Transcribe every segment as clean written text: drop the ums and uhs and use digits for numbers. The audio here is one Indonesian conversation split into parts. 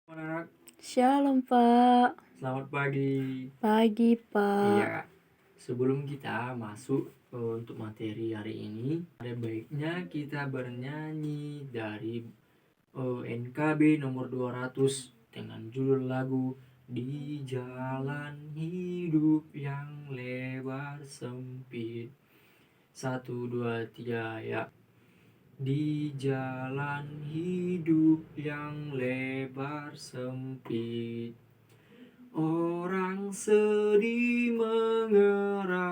Anak, Shalom Pak. selamat pagi. Pagi Pak. Iya, sebelum kita masuk untuk materi hari ini, ada baiknya kita bernyanyi dari NKB nomor 200 dengan judul lagu Di Jalan Hidup yang Lebar Sempit. 1, 2, 3 ya. Di jalan hidup yang lebar sempit, orang sedih mengerang.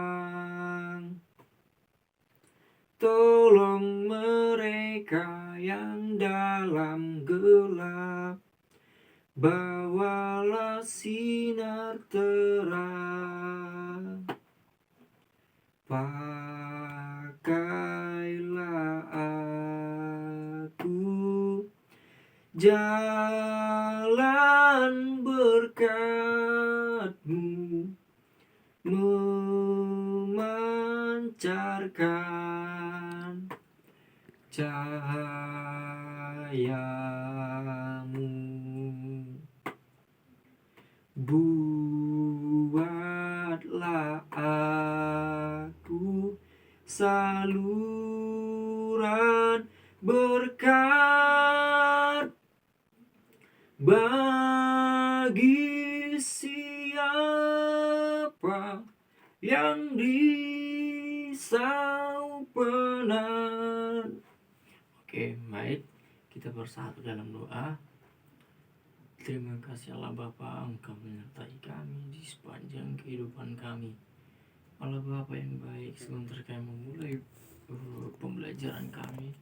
Tolong mereka yang dalam gelap, bawalah sinar terang. Pakailah aku jalan berkat-Mu, memancarkan cahaya-Mu. Buatlah aku saluran berkat bagi siapa yang risau penat. Oke, baik, kita bersatu dalam doa. Terima kasih Allah Bapa, Engkau menyertai kami di sepanjang kehidupan kami. Allah Bapa yang baik, sebentar kami memulai pembelajaran kami,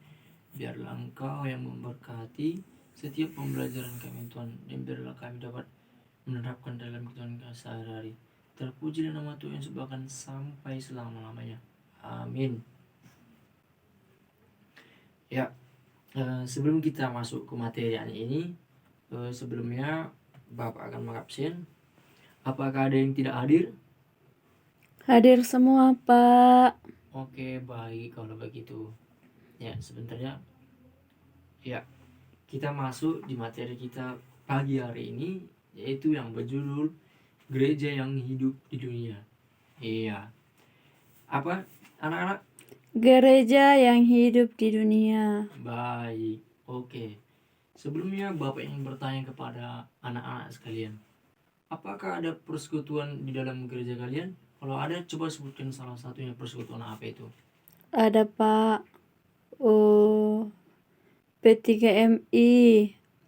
biarlah Engkau yang memberkati setiap pembelajaran kami Tuhan, dan biarlah kami dapat menerapkan dalam kehidupan kami sehari-hari. Terpujilah nama Tuhan bahkan sampai selama-lamanya. Amin. Ya, sebelum kita masuk ke materi ini, sebelumnya Bapak akan mengabsen. Apakah ada yang tidak hadir? Hadir semua Pak. Oke, baik kalau begitu. Ya, sebentar ya. Ya, kita masuk di materi kita pagi hari ini, yaitu yang berjudul Gereja yang Hidup di Dunia. Iya. Apa, anak-anak? Gereja yang hidup di dunia. Baik, oke. Sebelumnya Bapak ingin bertanya kepada anak-anak sekalian, apakah ada persekutuan di dalam gereja kalian? Kalau ada, coba sebutkan salah satunya persekutuan apa itu? Ada Pak. P3MI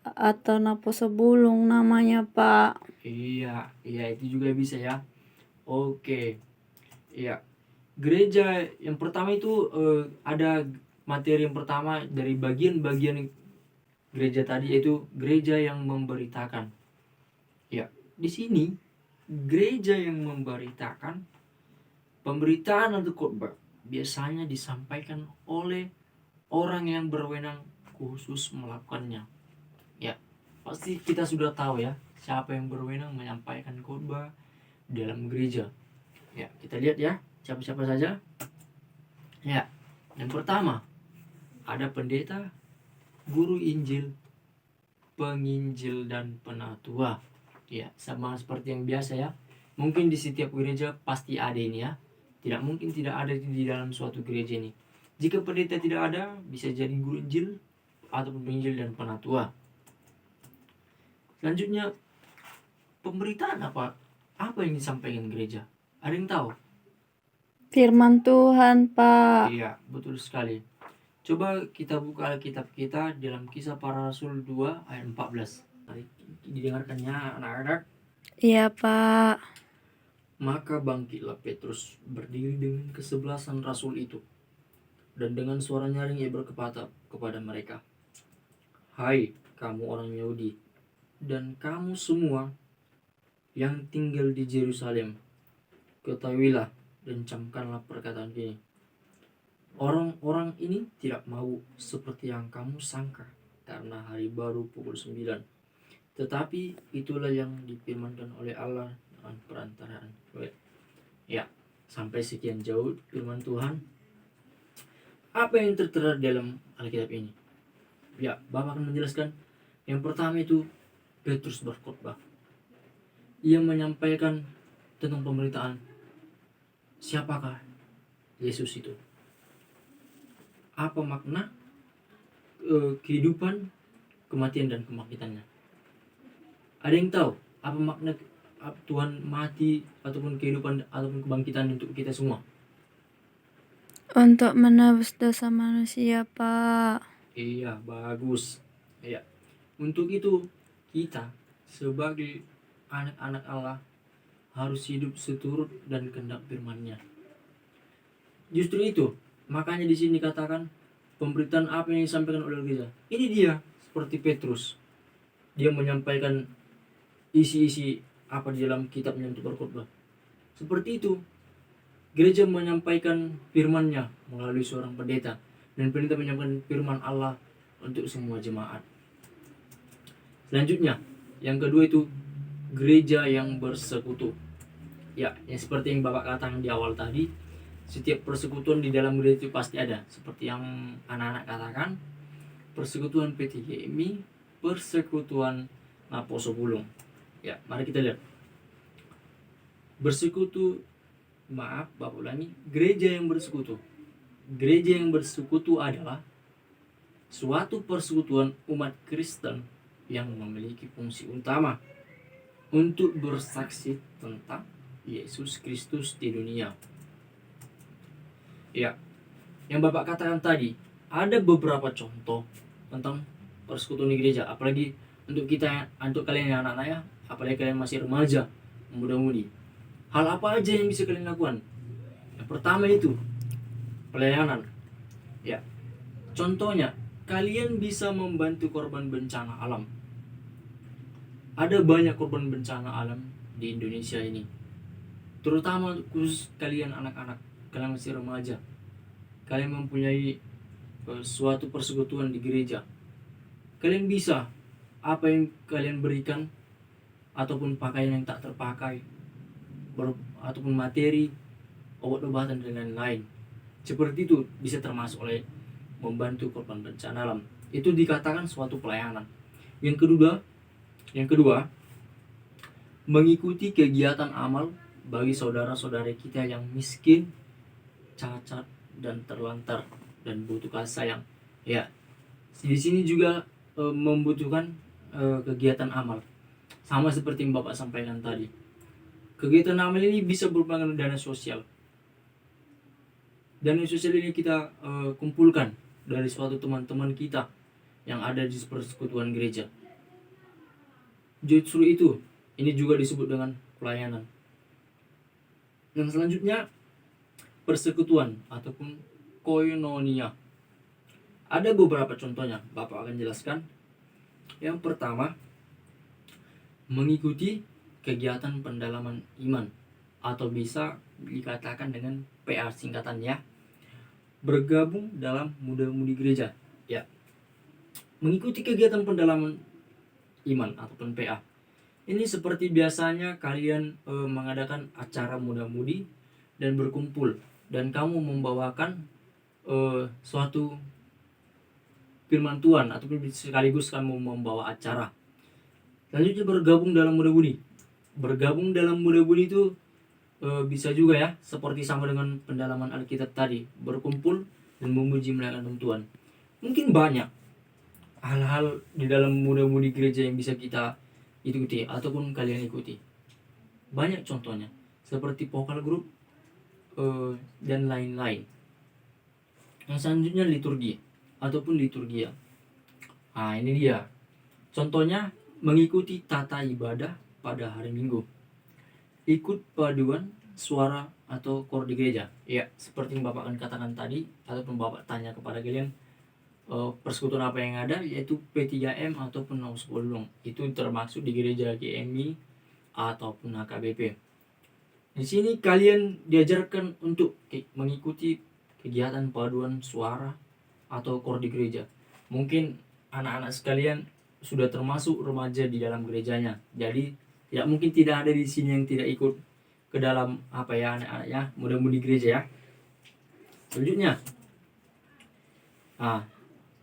atau Napo Sebulung namanya Pak. Iya, itu juga bisa ya. Oke, iya. Gereja yang pertama itu ada materi yang pertama dari bagian-bagian gereja tadi, yaitu gereja yang memberitakan. Ya, di sini gereja yang memberitakan, pemberitaan atau khotbah biasanya disampaikan oleh orang yang berwenang khusus melakukannya. Ya, pasti kita sudah tahu ya siapa yang berwenang menyampaikan khotbah dalam gereja. Ya, kita lihat ya siapa-siapa saja. Ya, yang pertama ada pendeta, guru Injil, penginjil dan penatua. Ya, sama seperti yang biasa ya. Mungkin di setiap gereja pasti ada ini ya. Tidak mungkin tidak ada di dalam suatu gereja ini. Jika pendeta tidak ada, bisa jadi guru Injil ataupun penginjil dan penatua. Selanjutnya, pemberitaan apa yang disampaikan gereja? Ada yang tahu? Firman Tuhan Pak. Iya, betul sekali. Coba kita buka Alkitab kita dalam Kisah Para Rasul 2 ayat 14. Mari didengarkannya anak-anak. Iya Pak. Maka bangkitlah Petrus berdiri dengan kesebelasan rasul itu, dan dengan suara nyaring ia berkata kepada mereka, "Hai kamu orang Yahudi, dan kamu semua yang tinggal di Yerusalem, ketahuilah dan camkanlah perkataan ini. Orang-orang ini tidak mau seperti yang kamu sangka karena hari baru pukul 9. Tetapi itulah yang difirmankan oleh Allah dengan perantaraan." Ya, sampai sekian jauh firman Tuhan. Apa yang tertera dalam Alkitab ini? Ya, Bapak akan menjelaskan. Yang pertama itu Petrus berkhotbah. Ia menyampaikan tentang pemberitaan siapakah Yesus itu. Apa makna kehidupan, kematian dan kebangkitannya. Ada yang tahu apa makna Tuhan mati ataupun kehidupan ataupun kebangkitan untuk kita semua? Untuk menebus dosa manusia, Pak. Iya, bagus. Iya. Untuk itu kita sebagai anak-anak Allah harus hidup seturut dan kehendak firman-Nya. Justru itu, makanya di sini katakan pemberitaan apa yang disampaikan oleh gereja. Ini dia seperti Petrus. Dia menyampaikan isi-isi apa di dalam kitabnya untuk berkhotbah. Seperti itu, gereja menyampaikan firman-Nya melalui seorang pendeta, dan pendeta menyampaikan firman Allah untuk semua jemaat. Selanjutnya, yang kedua itu gereja yang bersekutu. Ya, yang seperti yang Bapak katakan di awal tadi, setiap persekutuan di dalam gereja itu pasti ada. Seperti yang anak-anak katakan, persekutuan PTGMI, persekutuan Naposo Bulung. Ya, mari kita lihat. Bapak ulangi, gereja yang bersekutu. Gereja yang bersekutu adalah suatu persekutuan umat Kristen yang memiliki fungsi utama untuk bersaksi tentang Yesus Kristus di dunia. Ya, yang Bapak katakan tadi, ada beberapa contoh tentang persekutuan di gereja, apalagi untuk kalian yang anak-anak ya, apalagi kalian masih remaja, muda-mudi. Hal apa aja yang bisa kalian lakukan? Yang pertama itu pelayanan. Ya. Contohnya, kalian bisa membantu korban bencana alam. Ada banyak korban bencana alam di Indonesia ini. Terutama khusus kalian anak-anak, kalian masih remaja. Kalian mempunyai suatu persekutuan di gereja. Kalian bisa apa yang kalian berikan ataupun pakaian yang tak terpakai, ataupun materi, obat-obatan dan lain-lain. Seperti itu bisa termasuk oleh membantu korban bencana alam. Itu dikatakan suatu pelayanan. Yang kedua, mengikuti kegiatan amal bagi saudara-saudara kita yang miskin, cacat dan terlantar dan butuh kasih sayang. Ya, di sini juga membutuhkan kegiatan amal. Sama seperti yang Bapak sampaikan tadi. Kegiatan amal ini bisa berupa dana sosial. Dana sosial ini kita kumpulkan dari suatu teman-teman kita yang ada di persekutuan gereja. Justru itu, ini juga disebut dengan pelayanan. Yang selanjutnya, persekutuan ataupun koinonia. Ada beberapa contohnya, Bapak akan jelaskan. Yang pertama, mengikuti kegiatan pendalaman iman, atau bisa dikatakan dengan PA singkatannya, bergabung dalam muda-mudi gereja. Ya, mengikuti kegiatan pendalaman iman ataupun PA. Ini seperti biasanya kalian mengadakan acara muda-mudi dan berkumpul, dan kamu membawakan suatu firman Tuhan ataupun sekaligus kamu membawa acara. Selanjutnya bergabung dalam muda-mudi. Bergabung dalam muda-mudi itu bisa juga ya, seperti sama dengan pendalaman Alkitab tadi, berkumpul dan memuji memuliakan Tuhan. Mungkin banyak hal-hal di dalam muda-mudi gereja yang bisa kita ikuti ataupun kalian ikuti. Banyak contohnya, seperti vokal group dan lain-lain. Yang selanjutnya liturgi ataupun liturgia. Nah, ini dia. Contohnya mengikuti tata ibadah pada hari Minggu. Ikut paduan suara atau kor di gereja. Ya, seperti yang Bapak akan katakan tadi, ataupun Bapak tanya kepada kalian, persekutuan apa yang ada, yaitu P3M ataupun Naposo Bulung. Itu termasuk di gereja GMI ataupun HKBP. Di sini kalian diajarkan untuk mengikuti kegiatan paduan suara atau kor di gereja. Mungkin anak-anak sekalian sudah termasuk remaja di dalam gerejanya. Jadi ya mungkin tidak ada di sini yang tidak ikut ke dalam anak-anak ya, muda-mudi gereja ya. Selanjutnya,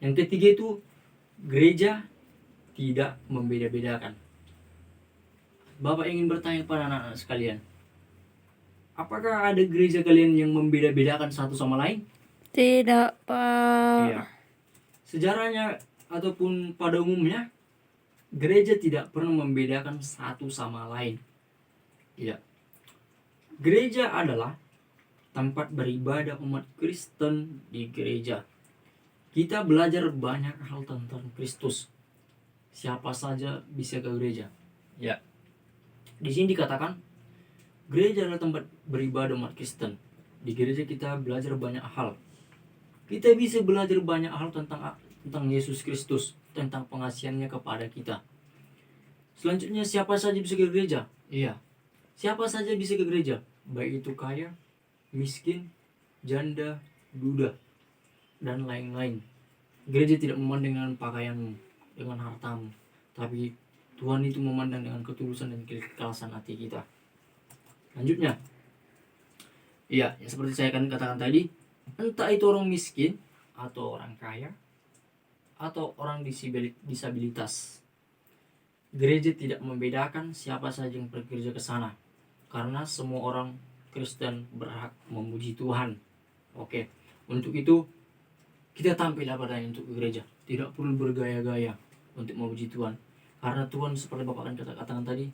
yang ketiga itu gereja tidak membeda-bedakan. Bapak ingin bertanya kepada anak-anak sekalian, apakah ada gereja kalian yang membeda-bedakan satu sama lain? Tidak, Pak. Iya. Sejarahnya ataupun pada umumnya, gereja tidak pernah membedakan satu sama lain. Iya. Gereja adalah tempat beribadah umat Kristen di gereja. Kita belajar banyak hal tentang Kristus. Siapa saja bisa ke gereja. Ya. Di sini dikatakan gereja adalah tempat beribadah umat Kristen. Di gereja kita belajar banyak hal. Kita bisa belajar banyak hal tentang Yesus Kristus, tentang pengasihannya kepada kita. Selanjutnya, siapa saja bisa ke gereja? Iya. Siapa saja bisa ke gereja, baik itu kaya, miskin, janda, duda, dan lain-lain. Gereja tidak memandang dengan pakaianmu, dengan hartamu, tapi Tuhan itu memandang dengan ketulusan dan keikhlasan hati kita. Lanjutnya, iya, seperti saya akan katakan tadi, entah itu orang miskin, atau orang kaya, atau orang disabilitas, gereja tidak membedakan siapa saja yang bekerja ke sana, karena semua orang Kristen berhak memuji Tuhan. Oke, untuk itu kita tampil apa adanya untuk gereja, tidak perlu bergaya-gaya untuk memuji Tuhan, karena Tuhan seperti Bapak akan katakan tadi,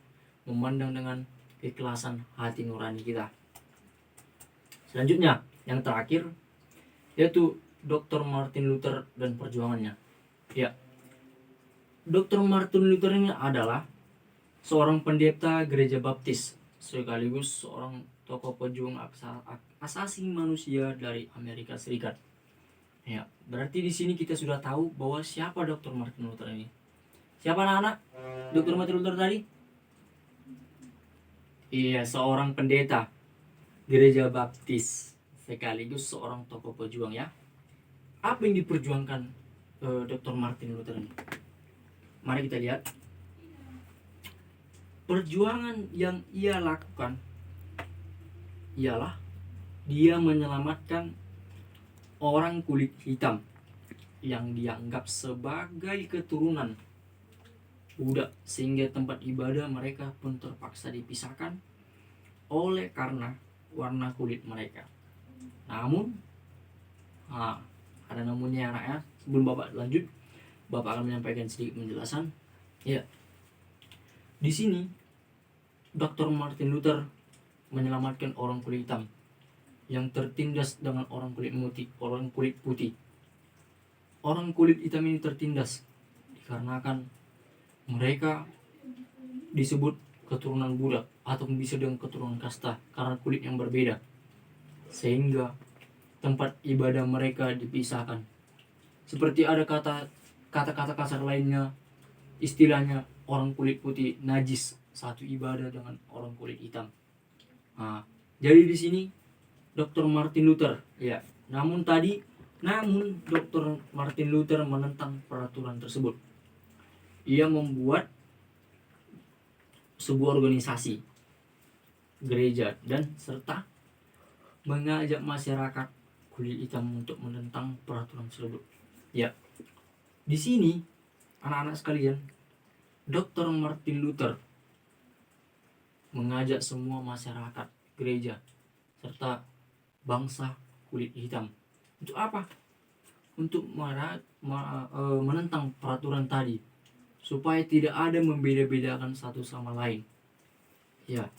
memandang dengan keikhlasan hati nurani kita. Selanjutnya, yang terakhir, yaitu Dr. Martin Luther dan perjuangannya. Ya, Dr. Martin Luther ini adalah seorang pendeta gereja baptis, sekaligus seorang tokoh pejuang asasi manusia dari Amerika Serikat. Ya, berarti di sini kita sudah tahu bahwa siapa Dr. Martin Luther ini. Siapa anak-anak? Dr. Martin Luther tadi? Iya, seorang pendeta gereja baptis, sekaligus seorang tokoh pejuang ya. Apa yang diperjuangkan Dr. Martin Luther ini? Mari kita lihat. Perjuangan yang ia lakukan ialah dia menyelamatkan orang kulit hitam yang dianggap sebagai keturunan budak, sehingga tempat ibadah mereka pun terpaksa dipisahkan oleh karena warna kulit mereka. Namun, ada namunnya anaknya. Sebelum Bapak lanjut, Bapak akan menyampaikan sedikit penjelasan. Ya, di sini Dr. Martin Luther menyelamatkan orang kulit hitam yang tertindas dengan orang kulit putih. Orang kulit hitam ini tertindas dikarenakan mereka disebut keturunan budak atau bisa dengan keturunan kasta karena kulit yang berbeda, sehingga tempat ibadah mereka dipisahkan. Seperti ada kata-kata kasar lainnya, istilahnya orang kulit putih najis satu ibadah dengan orang kulit hitam. Jadi di sini Dr. Martin Luther ya. Namun Dr. Martin Luther menentang peraturan tersebut. Ia membuat sebuah organisasi gereja dan serta mengajak masyarakat kulit hitam untuk menentang peraturan tersebut. Ya. Di sini anak-anak sekalian, Dr. Martin Luther mengajak semua masyarakat gereja serta bangsa kulit hitam untuk apa? Untuk menentang peraturan tadi, supaya tidak ada membeda-bedakan satu sama lain. Ya.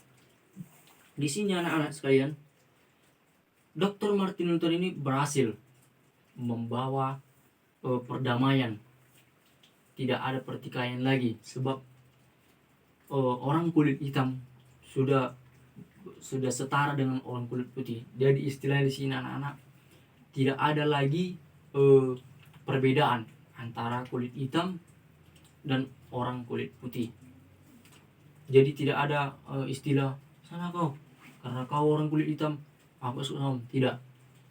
Di sini anak-anak sekalian, Dr. Martin Luther ini berhasil membawa perdamaian. Tidak ada pertikaian lagi, sebab orang kulit hitam sudah setara dengan orang kulit putih. Jadi istilahnya di sini anak-anak, tidak ada lagi perbedaan antara kulit hitam dan orang kulit putih. Jadi tidak ada istilah sana kau karena kau orang kulit hitam, aku suka. Tidak.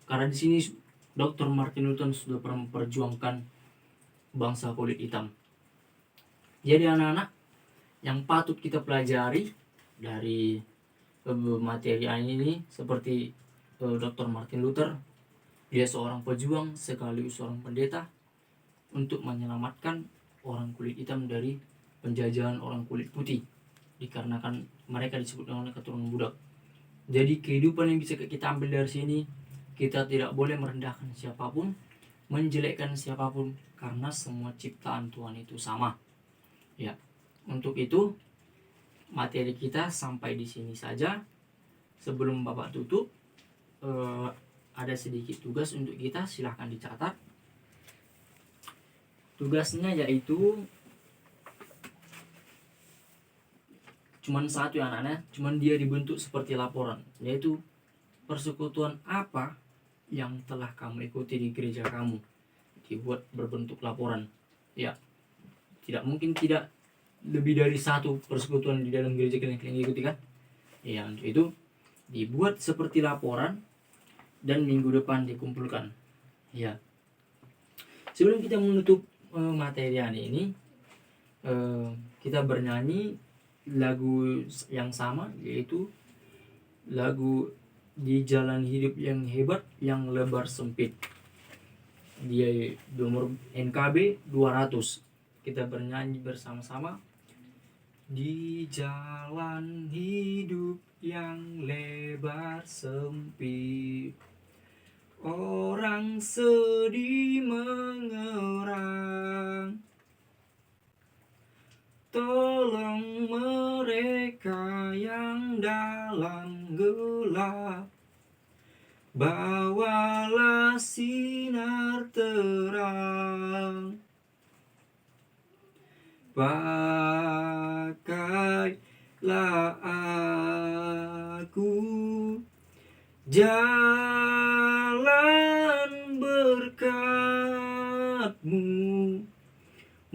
Karena di sini Dr. Martin Luther sudah memperjuangkan bangsa kulit hitam. Jadi anak-anak, yang patut kita pelajari dari materi ini seperti Dr. Martin Luther, dia seorang pejuang sekaligus seorang pendeta untuk menyelamatkan orang kulit hitam dari penjajahan orang kulit putih. dikarenakan mereka disebut oleh keturunan budak. Jadi kehidupan yang bisa kita ambil dari sini, kita tidak boleh merendahkan siapapun, menjelekkan siapapun, karena semua ciptaan Tuhan itu sama. Ya, untuk itu materi kita sampai di sini saja. Sebelum Bapak tutup, ada sedikit tugas untuk kita, silahkan dicatat. Tugasnya yaitu cuman satu ya anak-anak, cuman dia dibentuk seperti laporan, yaitu persekutuan apa yang telah kamu ikuti di gereja kamu, dibuat berbentuk laporan. Ya, tidak mungkin tidak lebih dari satu persekutuan di dalam gereja kalian ikuti kan. Ya, untuk itu dibuat seperti laporan dan minggu depan dikumpulkan. Ya, sebelum kita menutup materi hari ini, kita bernyanyi lagu yang sama, yaitu lagu Di Jalan Hidup Yang Hebat Yang Lebar Sempit. Dia nomor NKB 200. Kita bernyanyi bersama-sama. Di jalan hidup yang lebar sempit, orang sedih mengerang. Tolong mereka yang dalam gelap, bawalah sinar terang. Pakailah aku jalan berkat-Mu,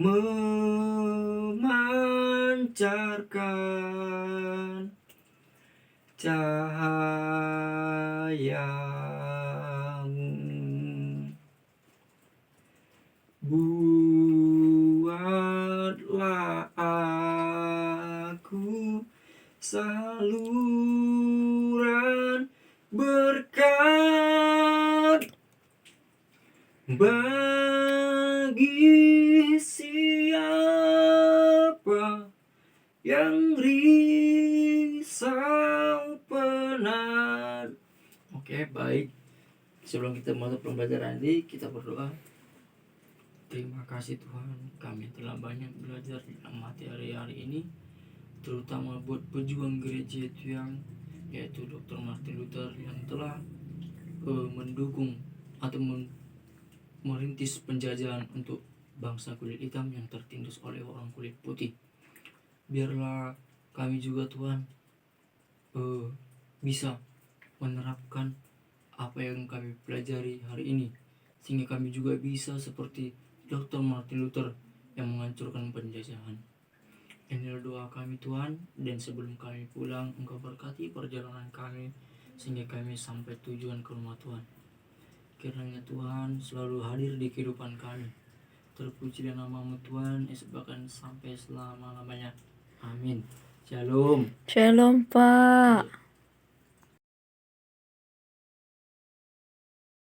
memancarkan cahaya-Mu. Buatlah aku saluran berkat bagi siapa yang risau penat. Oke, baik. Sebelum kita masuk pembelajaran ini, kita berdoa. Terima kasih Tuhan, kami telah banyak belajar dalam materi hari ini, terutama buat pejuang gereja itu yang yaitu Dr. Martin Luther yang telah mendukung atau merintis penjajahan untuk bangsa kulit hitam yang tertindas oleh orang kulit putih. Biarlah kami juga Tuhan bisa menerapkan apa yang kami pelajari hari ini, sehingga kami juga bisa seperti Dr. Martin Luther yang menghancurkan penjajahan. Inilah doa kami Tuhan, dan sebelum kami pulang, Engkau berkati perjalanan kami sehingga kami sampai tujuan ke rumah Tuhan. Kiranya Tuhan selalu hadir di kehidupan kami. Terpujilah nama-Mu Tuhan, bahkan sampai selama-lamanya. Amin. Shalom. Shalom, Pak.